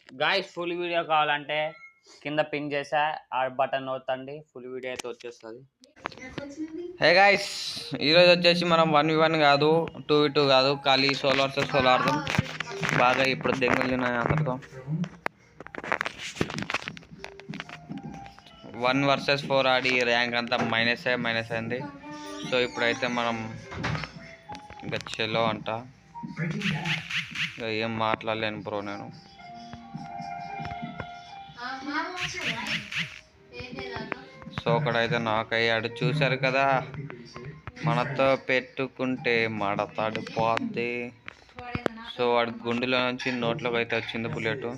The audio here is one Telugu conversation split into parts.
గాయ్స్ ఫుల్ వీడియో కావాలంటే కింద పిన్ చేసా ఆ బటన్ నొత్తండి, ఫుల్ వీడియో అయితే వచ్చేస్తుంది. హే గాయ్స్, ఈరోజు వచ్చేసి మనం 1v1 కాదు 2v2 కాదు, ఖాళీ సోలో వర్సెస్ సోలో ఆడదాం. బాగా ఇప్పుడు దెంగులు తిన్నాయి అందరితో. 1 vs 4 ఆడి ర్యాంక్ అంతా మైనస్ అయింది. సో ఇప్పుడైతే మనం ఇంకా చెల్లో అంట, ఇంకా ఏం మాట్లాడలేను బ్రో నేను. సో అక్కడైతే నాకయ్యాడు, చూశారు కదా. మనతో పెట్టుకుంటే మడతాడు పోద్ది. సో వాడి గుండెలో నుంచి నోట్లోకి అయితే వచ్చింది బుల్లెట్.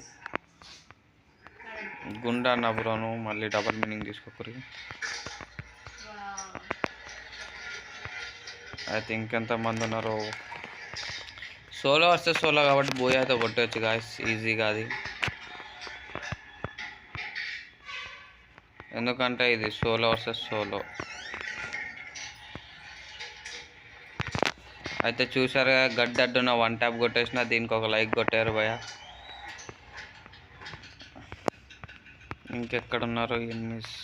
గుండె అన్న బ్రోను, మళ్ళీ డబల్ మీనింగ్ తీసుకోకరి. అయితే ఇంకెంతమంది ఉన్నారు. సోలో వస్తే సోలో కాబట్టి బోయ్ అయితే కొట్టవచ్చు గాయస్, ఈజీగా అది. ఎందుకంటే ఇది సోలో వర్సెస్ సోలో. అయితే చూసారు గడ్డడ్డున 1 ట్యాప్ కొట్టేసిన, దీనికి ఒక లైక్ కొట్టారు భయ. ఇంకెక్కడున్నారు ఎన్నిస్.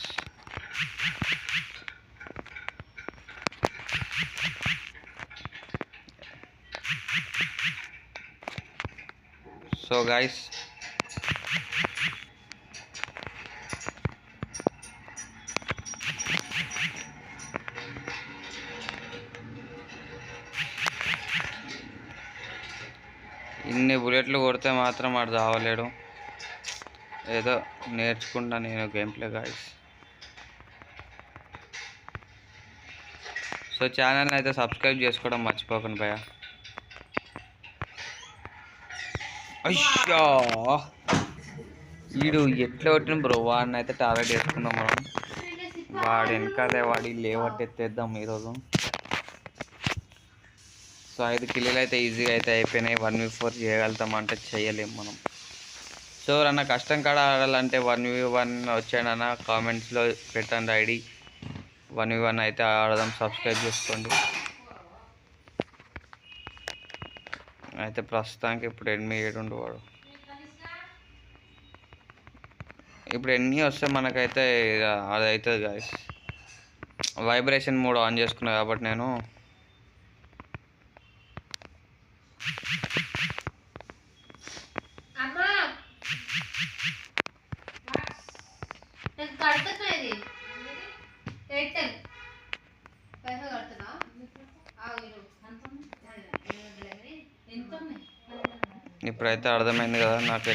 సో గాయస్ ఇన్ని బుల్లెట్లు కొడితే మాత్రం వాడు చావలేడు. ఏదో నేర్చుకుంటా నేను గేమ్ ప్లే గాయస్. సో ఛానల్ని అయితే సబ్స్క్రైబ్ చేసుకోవడం మర్చిపోకండి భయ. అయ్యా వీడు ఎట్లా కొట్టిన బ్రో, వాడిని అయితే టార్గెట్ చేసుకుందాం మనం. వాడు వెనకాలే వాడి లేవట్ ఎత్తేద్దాం ఈరోజు. సో 5 కిల్లులు అయితే ఈజీగా అయితే అయిపోయినాయి. 1v4 చేయగలుగుతాం అంటే చేయలేము మనం. సో అన్న కష్టం కాడ ఆడాలంటే 1v1 వచ్చాడన్న కామెంట్స్లో పెట్టండి ఐడి. 1v1 అయితే ఆడదాం, సబ్స్క్రైబ్ చేసుకోండి. అయితే ప్రస్తుతానికి ఇప్పుడు ఎనిమిది 7 ఉండేవాడు. ఇప్పుడు ఎన్ని వస్తే మనకైతే అది అవుతుంది గాయస్. వైబ్రేషన్ మోడ్ ఆన్ చేసుకున్నా కాబట్టి నేను. ఇప్పుడైతే అర్థమైంది కదా నాకు.